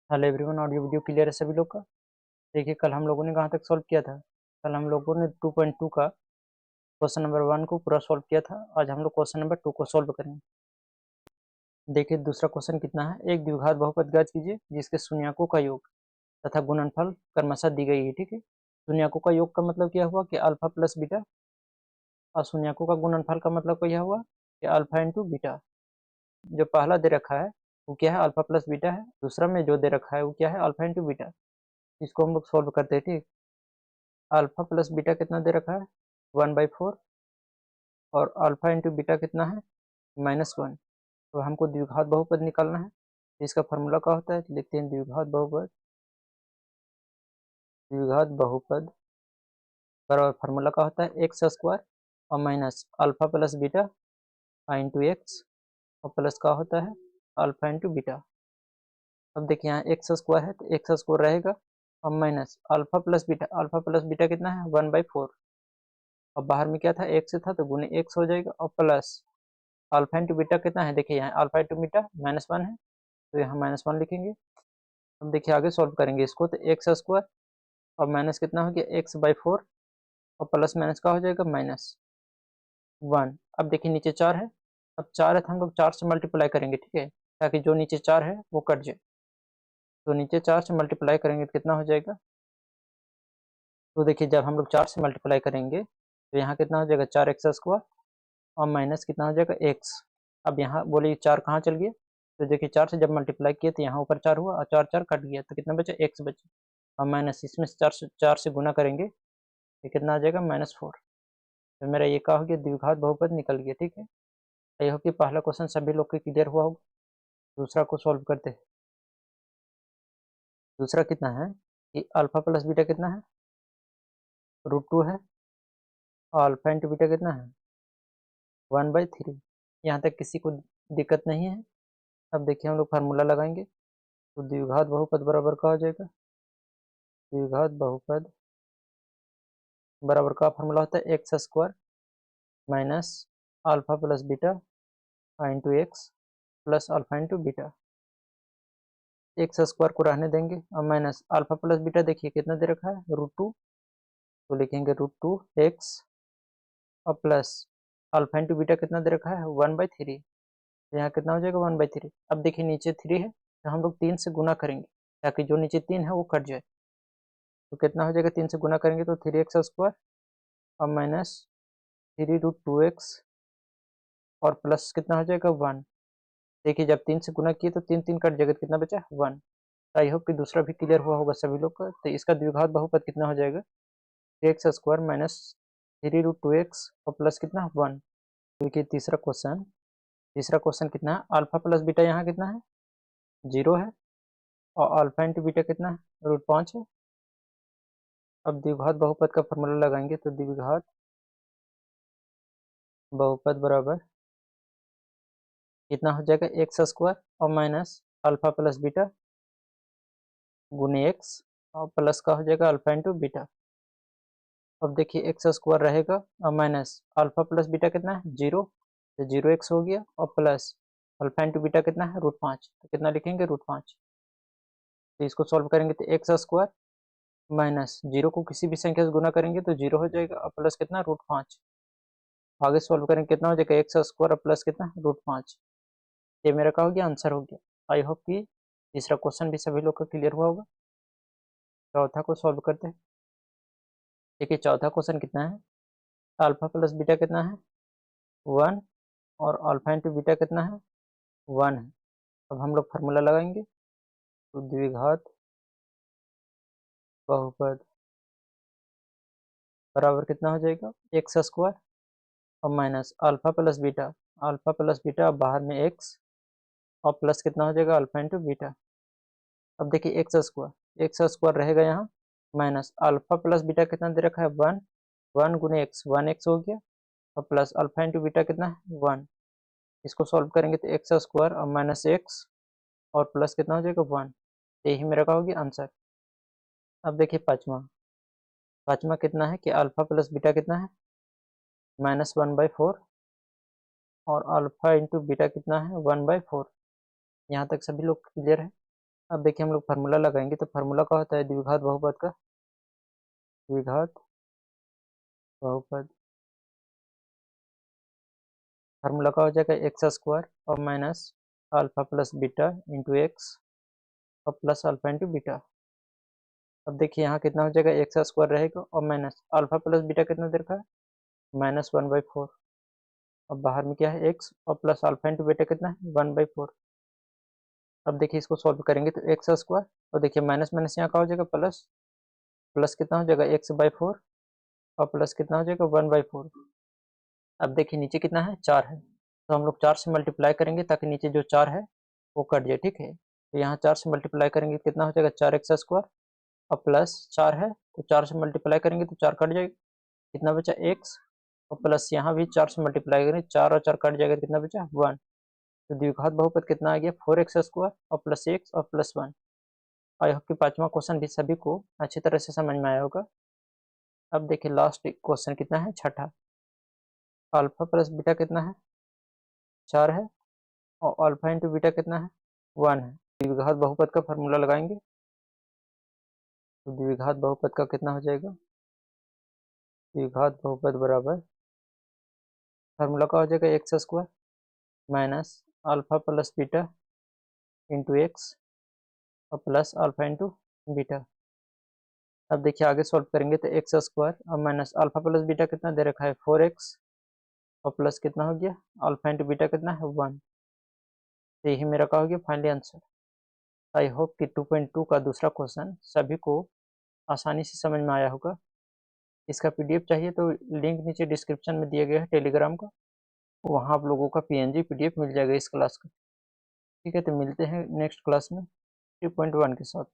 Hello everyone, audio video clear है सभी लोग का। देखिए, कल हम लोगों ने कहाँ तक सॉल्व किया था। कल हम लोगों ने 2.2 का क्वेश्चन नंबर 1 को पूरा सॉल्व किया था। आज हम लोग क्वेश्चन नंबर 2 को सॉल्व करेंगे। देखिए, दूसरा क्वेश्चन कितना है। एक द्विघात बहुपद ज्ञात कीजिए जिसके शून्यकों का योग तथा गुणनफल क्रमशः दी गई है। ठीक है, शून्यकों का योग का मतलब क्या हुआ कि अल्फा प्लस बीटा, और शून्यकों का गुणनफल का मतलब क्या हुआ कि अल्फा इंटू बीटा। जो पहला दे रखा है वो क्या है, अल्फा प्लस बीटा है। दूसरा में जो दे रखा है वो क्या है, अल्फा इंटू बीटा। इसको हम लोग सॉल्व करते हैं। ठीक, अल्फा प्लस बीटा कितना दे रखा है, 1/4, और अल्फा इंटू बीटा कितना है, -1। तो हमको द्विघात बहुपद निकालना है। इसका फॉर्मूला क्या होता है, लिखते हैं द्विघात बहुपद। द्विघात बहुपद बराबर फॉर्मूला क्या होता है, एक्स स्क्वायर और minus alpha plus beta into x, और प्लस का होता है अल्फा इंटू बीटा। अब देखिए यहाँ एक्स स्क्वायर है तो एक्स स्क्वायर रहेगा, और minus alpha plus beta. Alpha plus beta कितना है, 1/4, और बाहर में क्या था, एक्स था तो गुने एक्स हो जाएगा, और प्लस अल्फा इंटू बीटा कितना है। देखिए यहाँ अल्फा इंटू बीटा -1 है तो यहाँ -1 लिखेंगे। अब देखिए आगे सॉल्व करेंगे इसको, तो एक्स स्क्वायर और माइनस कितना हो गया, x/4, और प्लस माइनस का हो जाएगा -1। अब देखिए नीचे 4 है। अब 4 है तो हम लोग 4 से मल्टीप्लाई करेंगे। ठीक है, ताकि जो नीचे 4 है वो कट जाए। तो नीचे 4 से मल्टीप्लाई करेंगे तो कितना हो जाएगा। तो देखिए जब हम लोग 4 से मल्टीप्लाई करेंगे तो यहाँ कितना हो जाएगा, 4x² और माइनस कितना हो जाएगा, x। अब यहाँ बोलिए 4 कहाँ चल गया, तो देखिए 4 से जब मल्टीप्लाई किए तो यहाँ ऊपर 4 हुआ और 4 4 कट गया तो कितना बचा, x बचा। और माइनस इसमें से 4 से गुना करेंगे, ये कितना आ जाएगा, -4। तो मेरा ये क्या हो गया, द्विघात बहुपद निकल गया। ठीक है, आई होप कि पहला क्वेश्चन सभी लोग के क्लियर हुआ होगा। दूसरा को सॉल्व करते हैं। दूसरा कितना है कि अल्फा प्लस बीटा कितना है, √2 है, और अल्फा इंटू बीटा कितना है, 1/3। यहाँ तक किसी को दिक्कत नहीं है। अब देखिए हम लोग फार्मूला लगाएंगे, तो द्विघात बहुपद बराबर का हो जाएगा, द्विघात बहुपद बराबर का फार्मूला होता है x² minus alpha plus beta into x plus alpha into beta. x² को रहने देंगे और माइनस अल्फा प्लस बीटा, देखिए कितना दे रखा है, √2, तो लिखेंगे √2x, और प्लस अल्फा इंटू बीटा कितना दे रखा है, 1/3। तो यहाँ कितना हो जाएगा, 1/3। अब देखिए नीचे 3 है तो हम लोग 3 से गुना करेंगे ताकि जो नीचे 3 है वो कट जाए। तो कितना हो जाएगा, 3 से गुना करेंगे तो 3x² और माइनस 3√2x, और प्लस कितना हो जाएगा, 1। देखिए जब 3 से गुना किए तो 3 3 कट जाएगा तो कितना बचा, 1। आई होप कि दूसरा भी क्लियर हुआ होगा सभी लोग का। तो इसका द्विघात बहुपद कितना हो जाएगा, x² माइनस 3√2x और प्लस कितना, 1। देखिए तीसरा क्वेश्चन कितना है, अल्फा प्लस बीटा यहाँ कितना है, 0 है, और अल्फा इंटू बीटा कितना है, √5 है। अब द्विघात बहुपद का फॉर्मूला लगाएंगे, तो द्विघात बहुपद बराबर कितना हो जाएगा, x² और माइनस अल्फा प्लस बीटा गुने x, और प्लस का हो जाएगा अल्फा इंटू बीटा। अब देखिए x² रहेगा और माइनस अल्फा प्लस बीटा कितना है, 0, तो 0x हो गया, और प्लस अल्फा इंटू बीटा कितना है, √5, तो कितना लिखेंगे, √5। तो इसको सॉल्व करेंगे तो x² माइनस 0 को किसी भी संख्या से गुना करेंगे तो 0 हो जाएगा, और प्लस कितना, √5। आगे सॉल्व करेंगे कितना हो जाएगा, x² और प्लस कितना, √5। ये मेरा क्या हो गया, आंसर हो गया। आई होप कि तीसरा क्वेश्चन भी सभी लोग का क्लियर हुआ होगा। चौथा को सॉल्व करते हैं। देखिए चौथा क्वेश्चन कितना है, अल्फा प्लस बीटा कितना है, 1, और अल्फा इंटू बीटा कितना है, 1 है। अब हम लोग फार्मूला लगाएंगे, तो द्विघात बहुपद बराबर कितना हो जाएगा, x² और माइनस अल्फा प्लस बीटा बाहर में x, और प्लस कितना हो जाएगा, अल्फा इंटू बीटा। अब देखिए एक्स स्क्वायर रहेगा यहाँ, माइनस अल्फा प्लस बीटा कितना दे रखा है, 1, 1 गुने एक्स, 1x हो गया, और प्लस अल्फा इंटू बीटा कितना है, 1। इसको सॉल्व करेंगे तो x² और माइनस एक्स, और प्लस कितना हो जाएगा, 1। यही मेरा का हो गया आंसर। अब देखिए पाँचवा, पाँचवा कितना है कि अल्फा प्लस बीटा कितना है, -1/4, और अल्फा इंटू बीटा कितना है, 1/4। यहाँ तक सभी लोग क्लियर है। अब देखिए हम लोग फार्मूला लगाएंगे, तो फार्मूला क्या होता है द्विघात बहुपद का, द्विघात बहुपद फार्मूला का हो जाएगा एक्स स्क्वायर और minus alpha plus beta into x और प्लस अल्फा इंटू बीटा। अब देखिए यहाँ कितना हो जाएगा, एक्स स्क्वायर रहेगा और माइनस अल्फा प्लस बीटा कितना दे रखा है, -1/4। अब बाहर में क्या है एक्स और प्लस अल्फा इंटू बीटा कितना है 1/4। अब देखिए इसको सॉल्व करेंगे तो एक्स स्क्वायर और देखिए माइनस माइनस यहाँ का हो जाएगा प्लस, प्लस कितना हो जाएगा x/4 और प्लस कितना हो जाएगा 1/4। अब देखिए नीचे कितना है 4 है, तो हम लोग 4 से मल्टीप्लाई करेंगे ताकि नीचे जो 4 है वो कट जाए, ठीक है। तो यहाँ 4 से मल्टीप्लाई करेंगे कितना हो जाएगा 4x² और प्लस 4 है तो 4 से मल्टीप्लाई करेंगे तो 4 कट जाएगा, कितना बचा x और प्लस यहाँ भी 4 से मल्टीप्लाई करेंगे 4 और 4 कट जाएगा, कितना बचा 1। तो द्विघात बहुपद कितना आ गया 4x² और प्लस x और प्लस 1। आई होप कि पांचवा क्वेश्चन भी सभी को अच्छी तरह से समझ में आया होगा। अब देखिए लास्ट क्वेश्चन कितना है छठा, अल्फा प्लस बीटा कितना है 4 है और अल्फा इंटू बीटा कितना है 1 है। द्विघात बहुपद का फार्मूला लगाएंगे तो द्विघात बहुपद का कितना हो जाएगा, द्विघात बहुपद बराबर फार्मूला का हो जाएगा x² minus alpha plus beta into x और प्लस अल्फा इंटू बीटा। अब देखिए आगे सॉल्व करेंगे तो x² और माइनस अल्फा प्लस बीटा कितना दे रखा है 4x और प्लस कितना हो गया अल्फा इंटू बीटा कितना है 1। तो यही मेरा क्या हो गया फाइनली आंसर। आई होप कि 2.2 का दूसरा क्वेश्चन सभी को आसानी से समझ में आया होगा। इसका पीडीएफ चाहिए तो लिंक नीचे डिस्क्रिप्शन में दिया गया है टेलीग्राम का, वहाँ आप लोगों का पीएनजी पीडीएफ मिल जाएगा इस क्लास का। ठीक है, तो मिलते हैं नेक्स्ट क्लास में 3.1 के साथ।